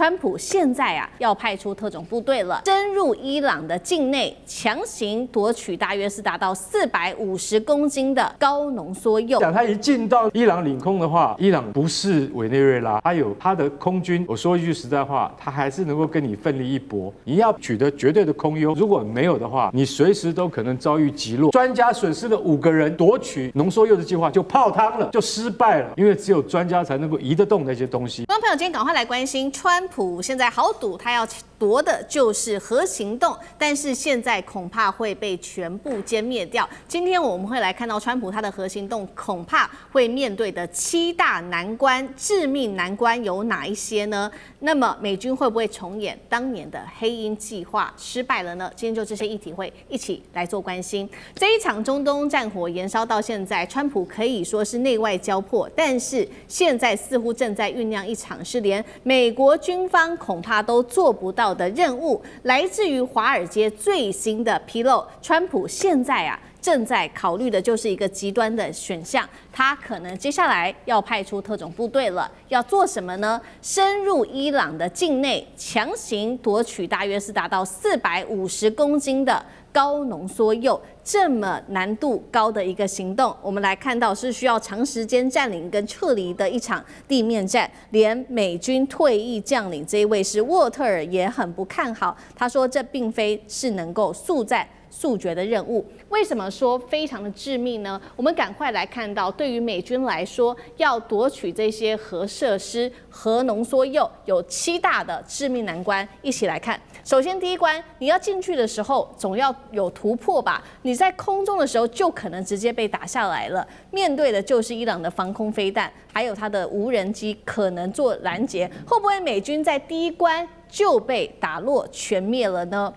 川普現在要派出特種部隊了，深入伊朗的境內，強行奪取大約是達到450公斤的高濃縮鈾。講他一進到伊朗領空的話，伊朗不是委內瑞拉，他有他的空軍。我說一句實在話，他還是能夠跟你奮力一搏。你要取得絕對的空優，如果沒有的話，你隨時都可能遭遇擊落。專家損失了5個人，奪取濃縮鈾的計劃就泡湯了，就失敗了。因為只有專家才能夠移得動那些東西。觀眾朋友，今天趕快來關心，川普現在豪賭，他要奪的就是核行動，但是現在恐怕會被全部殲滅掉。今天我們會來看到川普他的核行動恐怕會面對的7大難關，致命難關有哪一些呢？那麼美軍會不會重演當年的黑鷹計劃失敗了呢？今天就這些議題會一起來做關心。這一場中東戰火延燒到現在，川普可以說是內外交迫，但是現在似乎正在醞釀一場是連美國軍方恐怕都做不到的任務。來自於華爾街最新的披露，川普現在正在考慮的就是一個極端的選項，他可能接下來要派出特種部隊了，要做什麼呢？深入伊朗的境內，強行奪取大約是達到450公斤的高濃縮鈾，這麼難度高的一個行動，我們來看到是需要長時間佔領跟撤離的一場地面戰，連美軍退役將領這一位是沃特爾也很不看好，他說這並非是能夠速戰速決的任務。為什麼說非常的致命呢？我們趕快來看到，對於美軍來說，要奪取這些核設施、核濃縮鈾，有7大的致命難關，一起來看。首先，第一關，你要進去的時候，總要有突破吧？你在空中的時候，就可能直接被打下來了。面對的就是伊朗的防空飛彈，還有它的無人機可能做攔截。會不會美軍在第一關就被打落全滅了呢？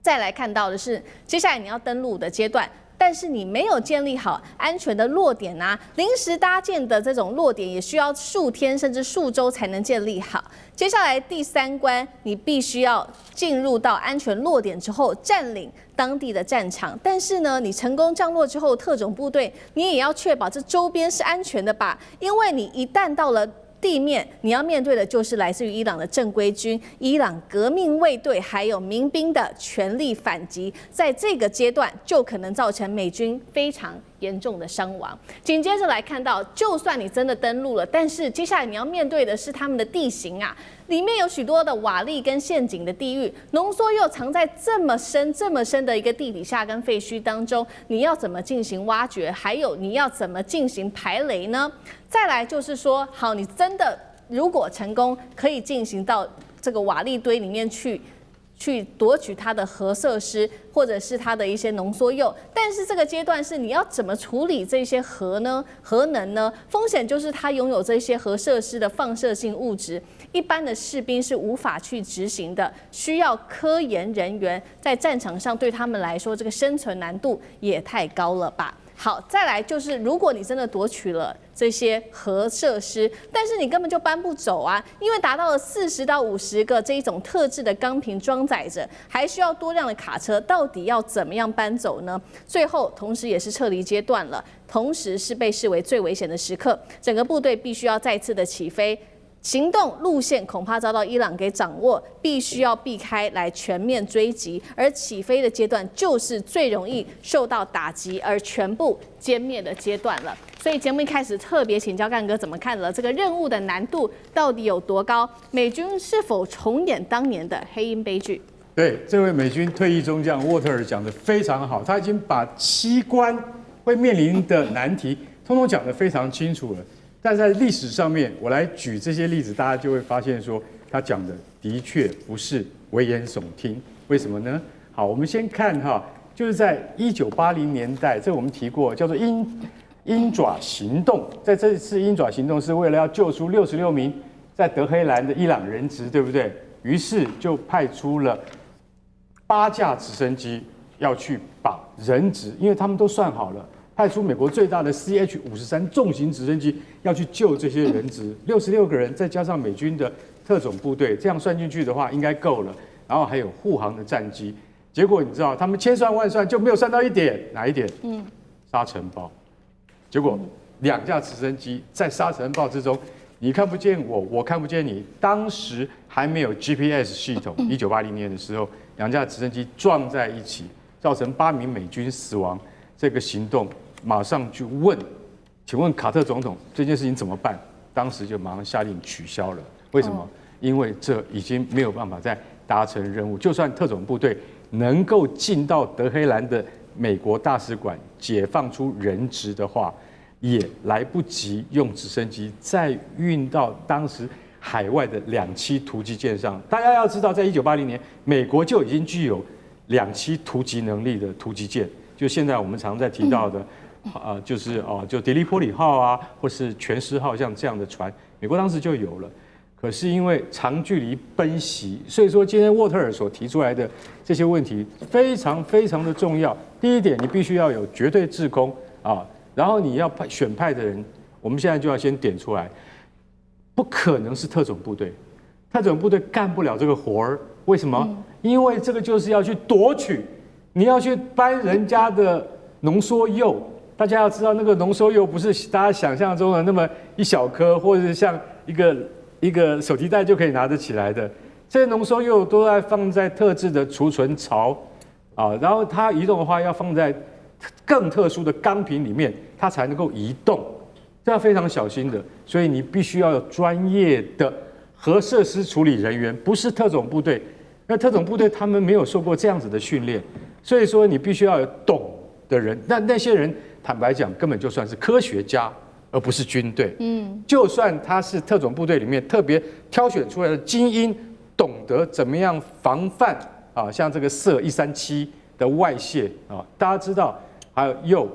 再來看到的是，接下來你要登陸的階段，但是你沒有建立好安全的落點臨時搭建的這種落點也需要數天甚至數週才能建立好。接下來第3關，你必須要進入到安全落點之後，佔領當地的戰場。但是呢，你成功降落之後，特種部隊你也要確保這周邊是安全的吧？因為你一旦到了地面，你要面對的就是來自於伊朗的正規軍、伊朗革命衛隊還有民兵的全力反擊，在這個階段就可能造成美軍非常嚴重的傷亡。緊接着來看到，就算你真的登陸了，但是接下來你要面對的是他們的地形裡面有許多的瓦礫跟陷阱的地域，濃縮鈾藏在這麼深的一個地底下跟廢墟當中，你要怎麼進行挖掘？還有你要怎麼進行排雷呢？再來就是說，好，你真的如果成功可以進行到這個瓦礫堆裡面去奪取它的核設施，或者是它的一些濃縮鈾，但是這個階段是你要怎麼處理這些核能呢？風險就是它擁有這些核設施的放射性物質，一般的士兵是無法去執行的，需要科研人員在戰場上，对他們來說，這個生存難度也太高了吧。好，再來就是，如果你真的奪取了這些核設施，但是你根本就搬不走因為達到了40到50個這一種特制的鋼瓶裝載着，還需要多輛的卡車，到底要怎麼樣搬走呢？最後，同時也是撤離階段了，同時是被視為最危險的時刻，整個部隊必須要再次的起飛。行動路線恐怕遭到伊朗給掌握，必須要避開來全面追擊，而起飛的階段就是最容易受到打擊而全部殲滅的階段了。所以節目一開始特別請教幹哥怎麼看了這個任務的難度到底有多高？美軍是否重演當年的黑鷹悲劇？對，這位美軍退役中將沃特爾講得非常好，他已經把7關會面臨的難題通通講得非常清楚了。但在歷史上面，我來舉這些例子，大家就會發現說，他講的的確不是危言聳聽。為什麼呢？好，我們先看就是在1980年代，這我們提過，叫做鷹爪行動。在這次鷹爪行動是為了要救出66名在德黑蘭的伊朗人質，對不對？於是就派出了8架直升機要去把人質，因為他們都算好了。派出美國最大的 CH-53重型直升機要去救這些人質，66個人，再加上美軍的特種部隊，這樣算進去的話應該夠了。然後還有護航的戰機，結果你知道他們千算萬算就沒有算到一點，哪一點？沙塵暴。結果2架直升機在沙塵暴之中你看不見我，我看不見你。當時還沒有 GPS 系統，1980年的時候，兩架直升機撞在一起，造成8名美軍死亡。這個行動馬上就問，請問卡特總統這件事情怎麼辦？當時就馬上下令取消了。為什麼？因為這已經沒有辦法再達成任務。就算特種部隊能夠進到德黑蘭的美國大使館解放出人質的話，也來不及用直升機再運到當時海外的2棲突擊艦上。大家要知道，在1980年，美國就已經具有2棲突擊能力的突擊艦，就現在我們常在提到的，就迪利波里號啊，或是全獅號像這樣的船，美國當時就有了。可是因為長距離奔襲，所以說今天沃特爾所提出來的這些問題非常非常的重要。第一點，你必須要有絕對制空啊，然後你要選派的人，我們現在就要先點出來，不可能是特種部隊，特種部队幹不了這個活兒。為什麼？因為這個就是要去奪取，你要去搬人家的濃縮鈾。大家要知道，那個濃縮鈾不是大家想象中的那麼一小顆，或者是像一個手提袋就可以拿得起來的，這些濃縮鈾都要放在特制的儲存槽啊，然後它移動的話要放在更特殊的鋼瓶裡面，它才能夠移動，這要非常小心的。所以你必須要有專業的核設施處理人員，不是特種部隊。那特種部隊他們沒有受過這樣子的訓練，所以說你必須要有懂的人。那些人坦白講，根本就算是科學家，而不是軍隊。就算他是特種部隊裡面特別挑選出來的精英，懂得怎麼樣防範啊，像這個銫137的外泄啊，大家知道，還有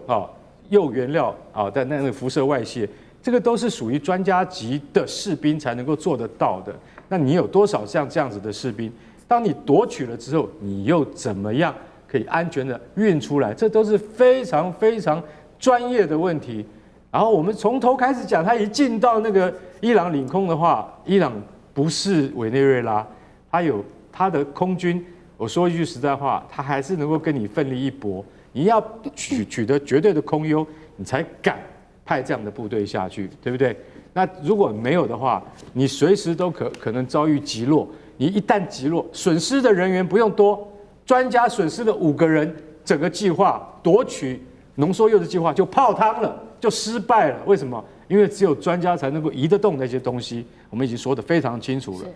鈾原料啊，但那個輻射外泄，這個都是屬於專家級的士兵才能夠做得到的。那你有多少像這樣子的士兵？當你奪取了之後，你又怎麼樣可以安全的運出來？這都是非常非常專業的問題。然後我們從頭開始講，他一進到那個伊朗領空的話，伊朗不是委內瑞拉，他有他的空軍。我說一句實在話，他還是能夠跟你奮力一搏。你要取得絕對的空優，你才敢派這樣的部隊下去，對不对？那如果沒有的話，你隨時都可能遭遇擊落。你一旦擊落，損失的人員不用多，專家損失了5個人，整個計劃奪取濃縮鈾的計劃就泡湯了，就失敗了。為什麼？因為只有專家才能夠移得動那些東西，我們已經說得非常清楚了。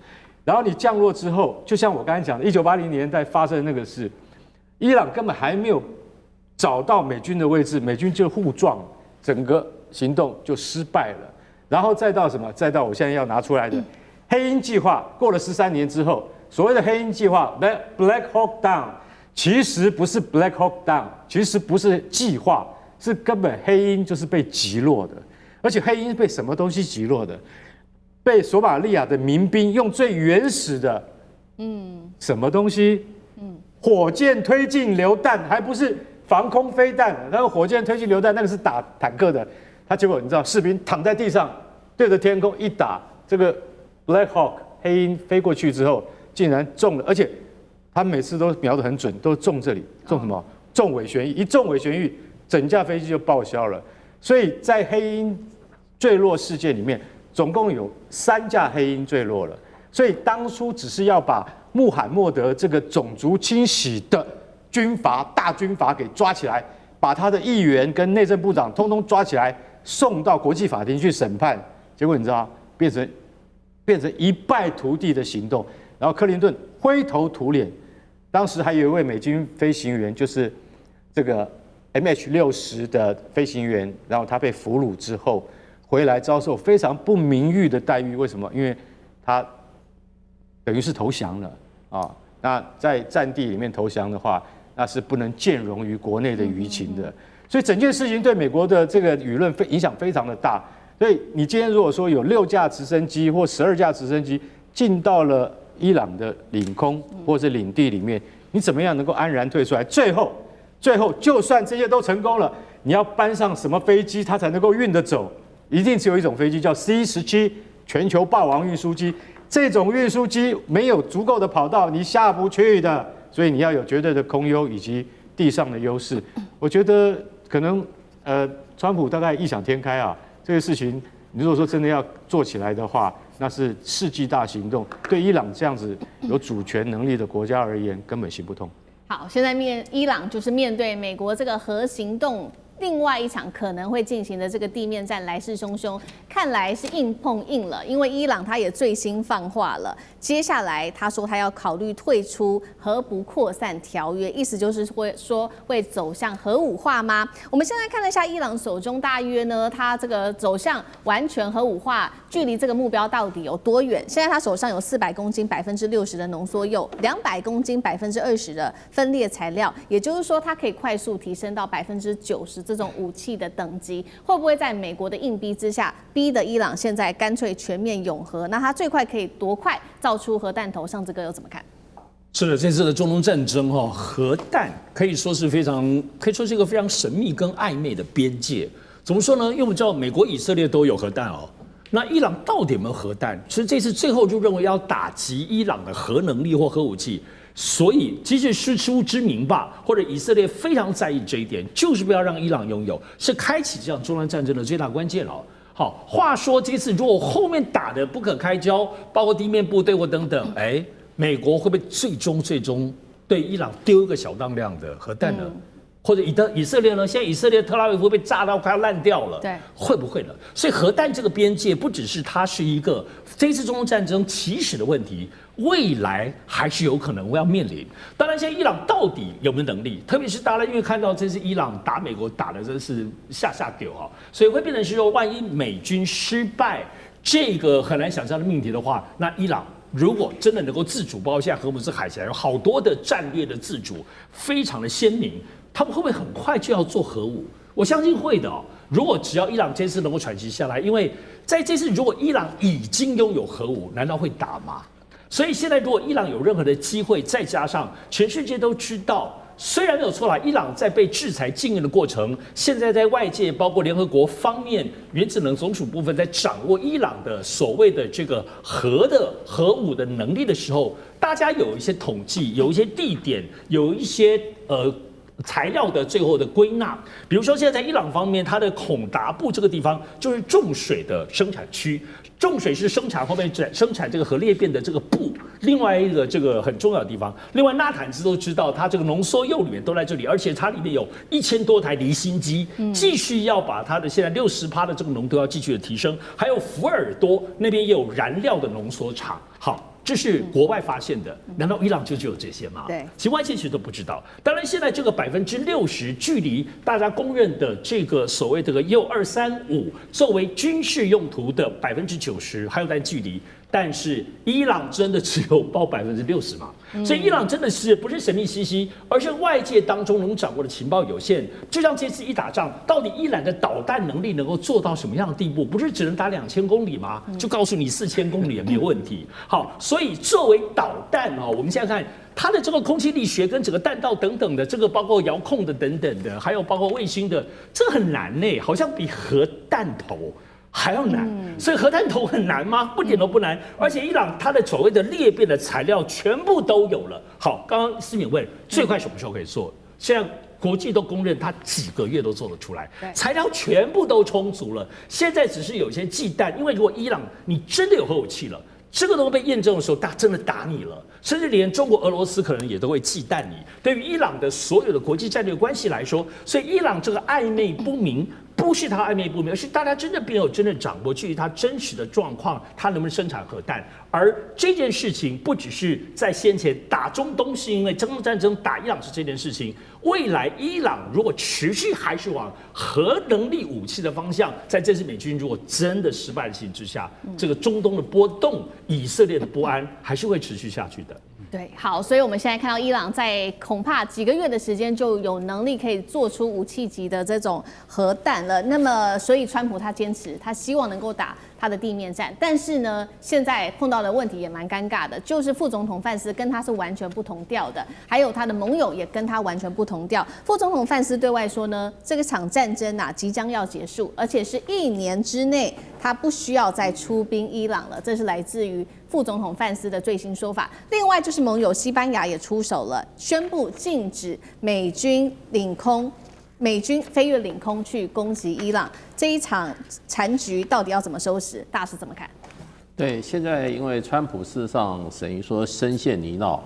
然後你降落之後，就像我剛才講的，1980年代發生的那個事，伊朗根本還沒有找到美軍的位置，美軍就互撞，整個行動就失敗了。然後再到什麼？再到我現在要拿出來的黑鷹計劃，過了13年之後，所謂的黑鷹計劃 （Black Hawk Down） 其實不是 Black Hawk Down， 其實不是計劃，是根本黑鷹就是被擊落的。而且黑鷹被什麼東西擊落的？被索馬利亞的民兵用最原始的，什麼東西？火箭推進榴彈，還不是防空飛彈。那個火箭推進榴彈，那個是打坦克的。他結果你知道，士兵躺在地上，對着天空一打，這個 Black Hawk 黑鷹飛過去之後，竟然中了，而且他每次都瞄得很準，都中這裡，中什麼？中尾旋翼，一中尾旋翼，整架飛機就報銷了。所以在黑鷹墜落事件裡面，總共有3架黑鷹墜落了。所以當初只是要把穆罕默德這個種族清洗的大軍閥給抓起來，把他的議員跟內政部長通通抓起來，送到國際法庭去審判。結果你知道，變成一敗塗地的行動。然後克林頓灰頭土臉。當時還有一位美軍飛行員，就是這個 MH-60的飛行員，然後他被俘虜之後回來，遭受非常不名譽的待遇。為什麼？因為他等於是投降了啊。那在戰地裡面投降的話，那是不能見容於國內的輿情的。所以整件事情對美國的這個輿論影響非常的大。所以你今天如果說有6架直升機或12架直升機進到了伊朗的領空或者領地裡面，你怎麼樣能夠安然退出來？最後，就算這些都成功了，你要搬上什麼飛機，它才能夠運得走？一定只有一種飛機，叫 C-17全球霸王運輸機。這種運輸機沒有足夠的跑道，你下不去的。所以你要有絕對的空優以及地上的優勢。我覺得可能川普大概異想天開啊，這個事情你如果說真的要做起來的話，那是世紀大行動，對伊朗這樣子有主權能力的國家而言，根本行不通。好，現在伊朗就是面對美國这個核行動。另外一場可能會進行的這個地面戰來勢洶洶，看來是硬碰硬了。因為伊朗他也最新放話了，接下來他說他要考慮退出核不擴散條約，意思就是會走向核武化嗎？我們現在看了一下伊朗手中大約呢，他這個走向完全核武化，距離這個目標到底有多遠？現在他手上有400公斤60%的濃縮鈾，200公斤20%的分裂材料，也就是說它可以快速提升到90%。這種武器的等級會不會在美國的硬逼之下，逼得伊朗現在乾脆全面擁核？那它最快可以多快造出核彈頭？上這個又怎麼看？是的，這次的中東戰爭核彈可以說是一個非常神秘跟曖昧的邊界。怎麼說呢？因為我們知道美國、以色列都有核彈哦，那伊朗到底有沒有核彈？其實這次最後就認為要打擊伊朗的核能力或核武器。所以，即使師出之名吧，或者以色列非常在意這一點，就是不要讓伊朗擁有，是開啟這場中東戰爭的最大關鍵了。好，話說這次如果後面打得不可開交，包括地面部隊或等等，美國會不會最終對伊朗丟一個小當量的核彈呢？或者以色列呢？現在以色列特拉維夫被炸到快要爛掉了，對，會不會呢？所以核彈這個邊界不只是它是一個這一次中東戰爭起始的問題，未來還是有可能會要面臨。當然，現在伊朗到底有沒有能力？特別是大家因為看到這次伊朗打美國打的真是下丟哈，所以會變成是說，萬一美軍失敗，這個很難想象的命題的話，那伊朗如果真的能夠自主，包括現在荷姆斯海峽有好多的戰略的自主，非常的鮮明。他們會不會很快就要做核武？我相信會的哦。如果只要伊朗這次能夠喘息下來，因為在這次如果伊朗已經擁有核武，難道會打嗎？所以現在如果伊朗有任何的機會，再加上全世界都知道，雖然沒有錯啦，伊朗在被制裁禁運的過程，現在在外界包括聯合國方面原子能總署部分在掌握伊朗的所謂的這個核武的能力的時候，大家有一些統計，有一些地點，有一些材料的最後的歸納，比如說現在在伊朗方面，它的孔達部這個地方就是重水的生產區，重水是生產後面生產這個核裂變的這個布，另外一個這個很重要的地方。另外，納坦茲都知道，它這個濃縮鈾裡面都在這裡，而且它裡面有1000多台離心機，繼續要把它的現在60%的這個濃度要繼續的提升。還有福爾多那邊也有燃料的濃縮廠。好。這是國外發現的，難道伊朗就只有這些嗎？對，其實外界其實都不知道。當然，現在這個60%距離大家公認的這個所謂的U235作為軍事用途的90%還有段距離。但是伊朗真的只有報60%嗎？所以伊朗真的是不是神秘兮兮，而是外界當中能掌握的情報有限。就像這次一打仗，到底伊朗的導彈能力能夠做到什麼樣的地步？不是只能打2000公里嗎？就告訴你4000公里也沒有問題。好，所以作為導彈我們現在看它的這個空氣力學跟整個彈道等等的，這個包括遙控的等等的，還有包括衛星的，這很難呢，好像比核彈頭還要難，所以核彈頭很難嗎？不點都不難，而且伊朗它的所謂的裂變的材料全部都有了。好，剛剛思敏問最快什麼時候可以做？現在國際都公認它幾個月都做得出來，材料全部都充足了。現在只是有一些忌憚，因為如果伊朗你真的有核武器了，這個東西被驗證的時候，大家真的打你了，甚至連中國、俄羅斯可能也都會忌憚你。對於伊朗的所有的國際戰略關係來說，所以伊朗這個曖昧不明。不是他曖昧不明，而是大家真的沒有真的掌握距離他真實的狀況，他能不能生產核彈？而這件事情不只是在先前打中東，是因為中東戰爭打伊朗是這件事情。未來伊朗如果持續還是往核能力武器的方向，在這次美軍如果真的失敗的情形之下，這個中東的波動、以色列的不安還是會持續下去的。對，好，所以我們現在看到伊朗在恐怕幾個月的時間就有能力可以做出武器級的這種核彈了。那麼，所以川普他堅持，他希望能夠打他的地面戰，但是呢，現在碰到的問題也蠻尷尬的，就是副總統范斯跟他是完全不同調的，還有他的盟友也跟他完全不同調。副總統范斯對外說呢，這個場戰爭即將要結束，而且是1年之內他不需要再出兵伊朗了，這是來自於副總統范斯的最新說法。另外就是盟友西班牙也出手了，宣布禁止美軍領空美軍飛越領空去攻擊伊朗，這一場殘局到底要怎麼收拾？大師怎麼看？對，現在因為川普事實上等於說深陷泥淖，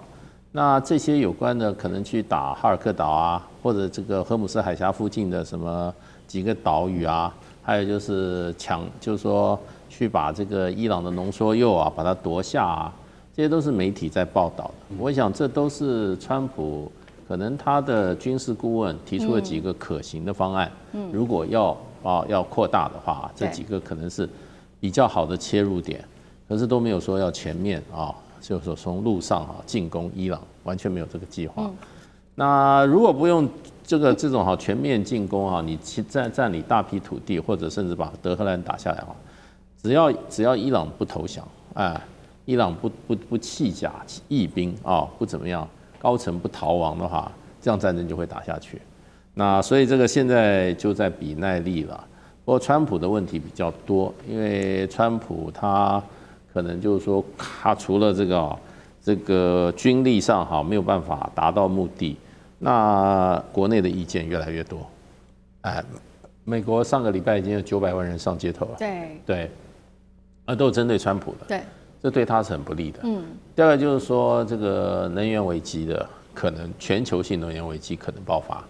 那這些有關的可能去打哈爾克島啊，或者這個荷姆斯海峽附近的什麼幾個島嶼啊，還有就是就是說去把這個伊朗的濃縮鈾啊把它奪下啊，這些都是媒體在報道的。我想這都是川普可能他的軍事顧問提出了幾個可行的方案。如果要擴大的話，這幾個可能是比較好的切入點。可是都沒有說要全面就是說從陸上進攻伊朗，完全沒有這個計劃。那如果不用這種全面進攻你占領大批土地，或者甚至把德黑蘭打下來只要伊朗不投降，伊朗不棄甲役兵不怎麼樣，高層不逃亡的話，這樣戰爭就會打下去。那所以這個現在就在比耐力了。不過川普的問題比較多，因為川普他可能就是說，他除了這個軍力上沒有辦法達到目的，那國內的意見越來越多。美國上個禮拜已經有900萬人上街頭了。對，都針對川普的。對，這對他是很不利的。第二個就是說，這個能源危機的可能，全球性能源危機可能爆發。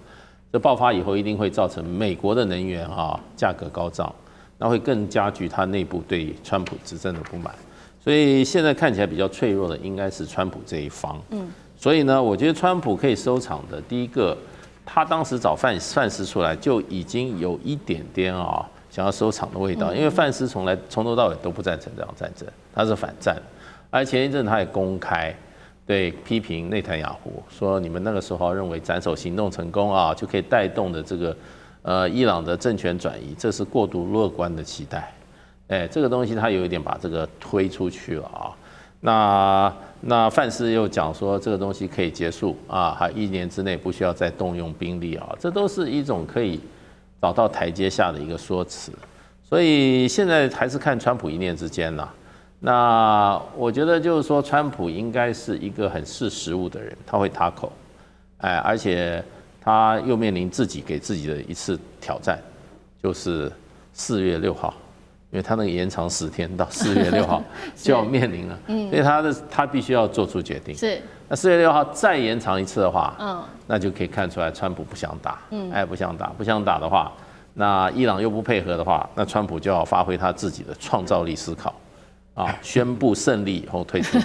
這爆發以後，一定會造成美國的能源價格高漲，那會更加劇他內部對川普執政的不滿。所以現在看起來比較脆弱的應該是川普這一方。所以呢，我覺得川普可以收場的，第一個，他當時找范斯出來就已經有一點點想要收場的味道，因為范斯從頭到尾都不贊成這場戰爭，他是反戰，而前一陣他也公開對批評內塔尼亞胡，說你們那個時候認為斬首行動成功就可以帶動的這個伊朗的政權轉移，這是過度樂觀的期待。這個東西他有一點把這個推出去了那范斯又講說這個東西可以結束還1年之內不需要再動用兵力這都是一種可以找到台階下的一個說辭。所以現在還是看川普一念之間啦。那我覺得就是說，川普應該是一個很識時務的人，他會塔口，而且他又面臨自己給自己的一次挑戰，就是4月6號。因為他那個延長10天到4月6號就要面臨了，所以他必須要做出決定。是，那4月6號再延長一次的話，那就可以看出來川普不想打，不想打的話，那伊朗又不配合的話，那川普就要發揮他自己的創造力思考。宣布勝利以後退出。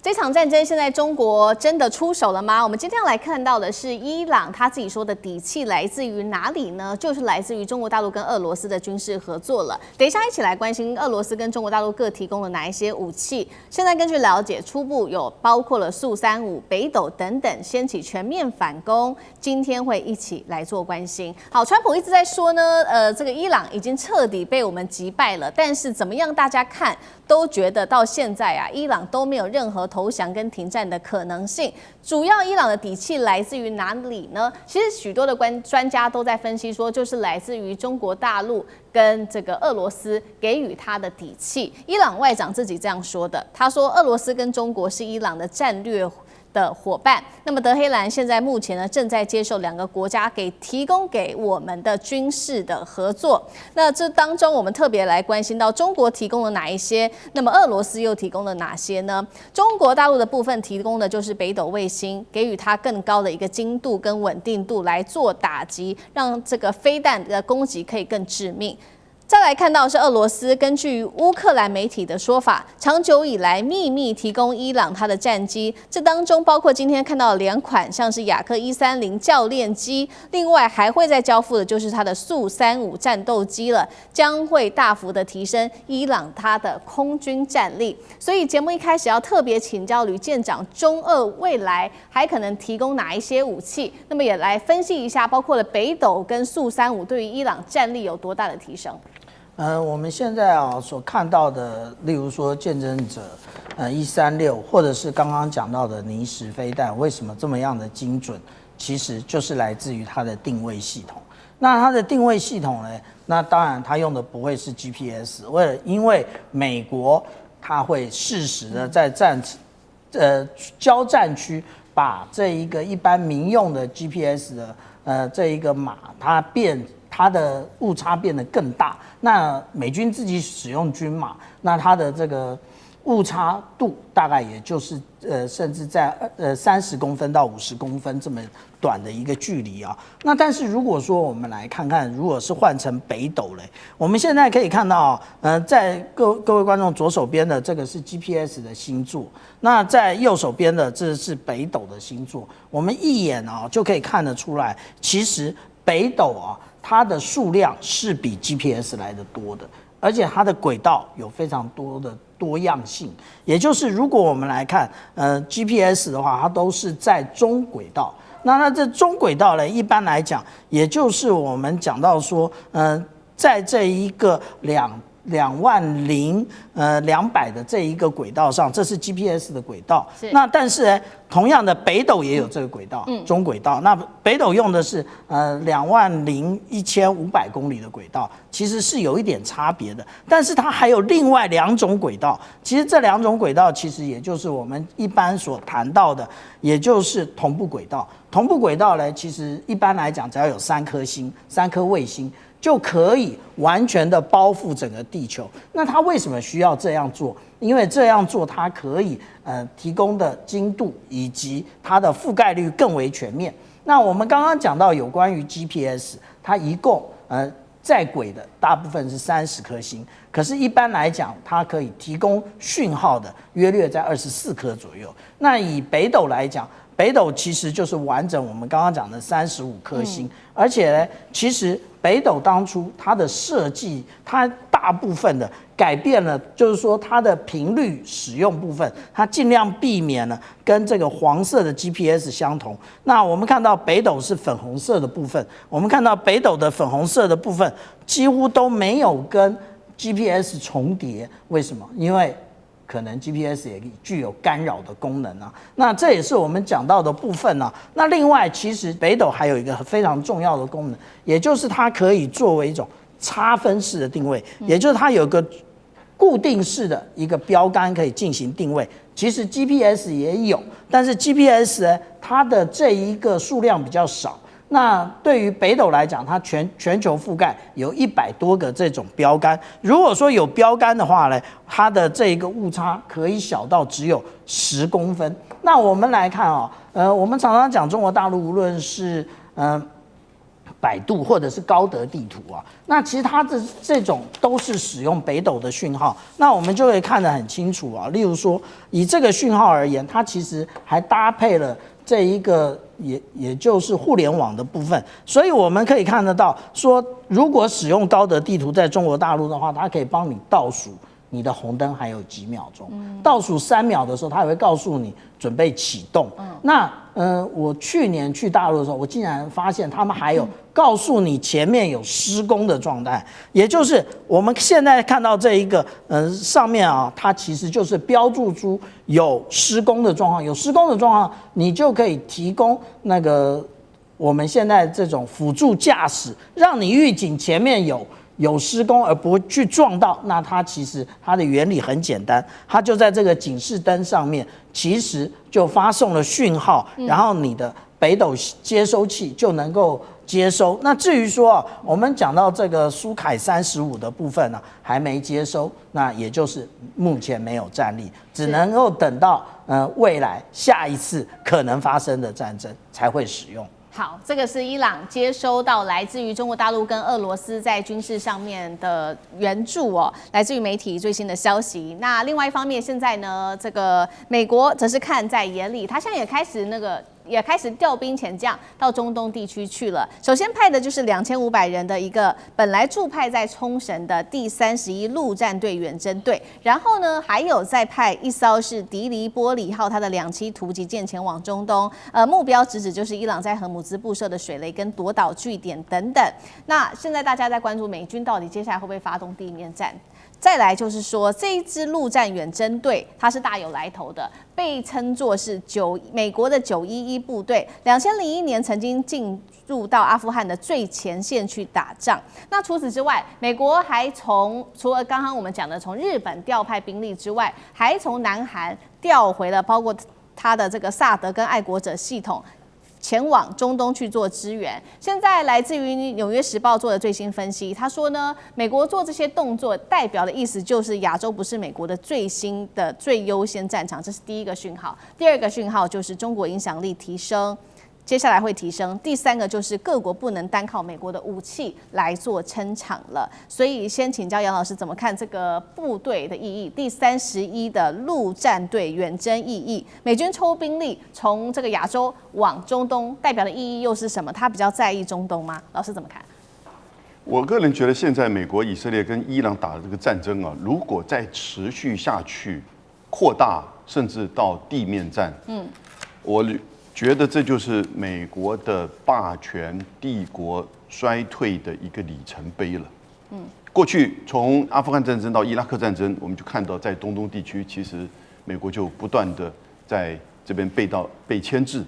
這場戰爭現在中國真的出手了嗎？我們今天要來看到的是伊朗他自己說的底氣來自於哪裡呢？就是來自於中國大陸跟俄羅斯的軍事合作了。等一下一起來關心俄羅斯跟中國大陸各提供了哪一些武器。現在根據了解，初步有包括了速35、北斗等等掀起全面反攻。今天會一起來做關心。好，川普一直在說呢，這個伊朗已經徹底被我們擊敗了，但是怎麼樣大家看？都覺得到現在伊朗都沒有任何投降跟停戰的可能性。主要伊朗的底氣來自於哪裡呢？其實許多的專家都在分析說，就是來自於中國大陸跟這個俄羅斯給予他的底氣。伊朗外長自己這樣說的，他說俄羅斯跟中國是伊朗的戰略的夥伴。那麼德黑蘭現在目前呢正在接受2個國家提供給我們的軍事的合作。那這當中我們特別來關心到中國提供了哪一些，那麼俄羅斯又提供了哪些呢？中國大陸的部分提供的就是北斗衛星，給予它更高的一個精度跟穩定度來做打擊，讓這個飛彈的攻擊可以更致命。再來看到是俄羅斯，根據烏克蘭媒體的說法，長久以來秘密提供伊朗它的戰機，這當中包括今天看到的2款，像是雅克130教練機，另外還會再交付的就是它的速35戰鬥機了，將會大幅的提升伊朗它的空軍戰力。所以節目一開始要特別請教呂艦長，中俄未來還可能提供哪一些武器？那麼也來分析一下，包括了北斗跟速35對於伊朗戰力有多大的提升？我們現在所看到的，例如說見證者136，或者是剛剛講到的尼什飛彈，為什麼這麼樣的精準？其實就是來自於它的定位系統。那它的定位系統呢？那當然它用的不會是 GPS， 因為美國它會適時的在交戰區把這一個一般民用的 GPS 的這一個馬它的誤差變得更大，那美軍自己使用軍馬，那它的這個誤差度大概也就是甚至在30公分到50公分這麼短的一個距離啊。那但是如果說我們來看看，如果是換成北斗嘞，我們現在可以看到，在各位觀眾左手邊的這個是 GPS 的星座，那在右手邊的這是北斗的星座，我們一眼啊就可以看得出來，其實北斗啊它的數量是比 GPS 來得多的，而且它的軌道有非常多的多樣性，也就是如果我們來看，GPS 的話，它都是在中軌道。那這中軌道呢，一般來講，也就是我們講到說，在這一個20200的这一個軌道上，這是 GPS 的軌道。那但是呢，同樣的北斗也有這個軌道，中軌道。那北斗用的是21500公里的軌道，其實是有一點差別的。但是它還有另外2種軌道，其實這2種軌道其實也就是我們一般所談到的，也就是同步軌道。同步軌道呢，其實一般來講，只要有3顆星、3顆衛星，就可以完全的包覆整個地球。那它為什麼需要這樣做？因為這樣做它可以提供的精度以及它的覆蓋率更為全面。那我們剛剛講到有關於 GPS， 它一共在軌的大部分是30顆星，可是一般來講，它可以提供訊號的約略在24顆左右。那以北斗來講，北斗其實就是完整我們剛剛講的35顆星，而且呢，其實北斗當初它的設計，它大部分的改變了，就是說它的頻率使用部分，它盡量避免了跟這個黃色的 GPS 相同。那我們看到北斗是粉紅色的部分，我們看到北斗的粉紅色的部分幾乎都沒有跟 GPS 重疊，為什麼？因為可能 GPS 也具有干擾的功能啊，那這也是我們講到的部分啊。那另外，其實北斗還有一個非常重要的功能，也就是它可以作為一種差分式的定位，也就是它有個固定式的一個標杆可以進行定位。其實 GPS 也有，但是 GPS 呢，它的這一個數量比較少。那對於北斗來講，它全球覆蓋有100多個這種標杆。如果說有標杆的話呢，它的這一個誤差可以小到只有10公分。那我們來看啊，我們常常講中國大陸，無論是百度或者是高德地圖啊，那其實它的這種都是使用北斗的訊號。那我們就可以看得很清楚啊。例如說，以這個訊號而言，它其實還搭配了這一個也就是互聯網的部分，所以我們可以看得到，說如果使用高德地圖在中国大陸的話，它可以幫你倒數你的紅燈還有幾秒鐘，倒數3秒的時候，它也會告訴你準備啟動。那我去年去大陸的時候，我竟然發現他們還有告訴你前面有施工的狀態，也就是我們現在看到這一個上面啊，它其實就是標注出有施工的狀況，有施工的狀況，你就可以提供那個我們現在這種輔助駕駛，讓你預警前面有施工而不去撞到。那它其實它的原理很簡單，它就在這個警示燈上面，其實就發送了訊號，然後你的北斗接收器就能夠接收。那至於說我們講到這個蘇凱35的部分呢，還沒接收，那也就是目前沒有戰力，只能夠等到未來下一次可能發生的戰爭才會使用。好，这個是伊朗接收到來自於中國大陸跟俄羅斯在軍事上面的援助哦，來自於媒體最新的消息。那另外一方面，現在呢，這個美國則是看在眼裡，他現在也開始調兵遣將到中東地區去了。首先派的就是2500人的一個本來駐派在沖繩的第31陸戰隊遠征隊，然後呢還有再派一艘是迪黎波里號它的2棲突擊艦前往中東，目標直指就是伊朗在荷姆茲布設的水雷跟奪島據點等等。那現在大家在關注美軍到底接下來會不會發動地面戰？再來就是說，這一支陸戰遠征隊它是大有來頭的，被稱作是美國的911部隊，2001年曾經進入到阿富汗的最前線去打仗。那除此之外，美國還除了剛剛我們講的從日本調派兵力之外，還從南韓調回了包括它的這個薩德跟愛國者系統。前往中東去做支援。現在來自於《紐約時報》做的最新分析，他說呢，美國做這些動作代表的意思就是亞洲不是美國的最新的最優先戰場，這是第一個訊號。第二個訊號就是中國影響力提升。接下來會提升。第三個就是各國不能單靠美國的武器來做撐場了。所以先請教楊老師怎麼看這個部隊的意義？第31的陸戰隊遠征意義，美軍抽兵力從這個亞洲往中東，代表的意義又是什麼？他比較在意中東嗎？老師怎麼看？我個人覺得，現在美國、以色列跟伊朗打的這個戰爭啊，如果再持續下去，擴大甚至到地面戰，我覺得這就是美國的霸權帝國衰退的一個里程碑了。過去從阿富汗戰爭到伊拉克戰爭，我們就看到在中東地區，其實美國就不斷的在這邊被牽制，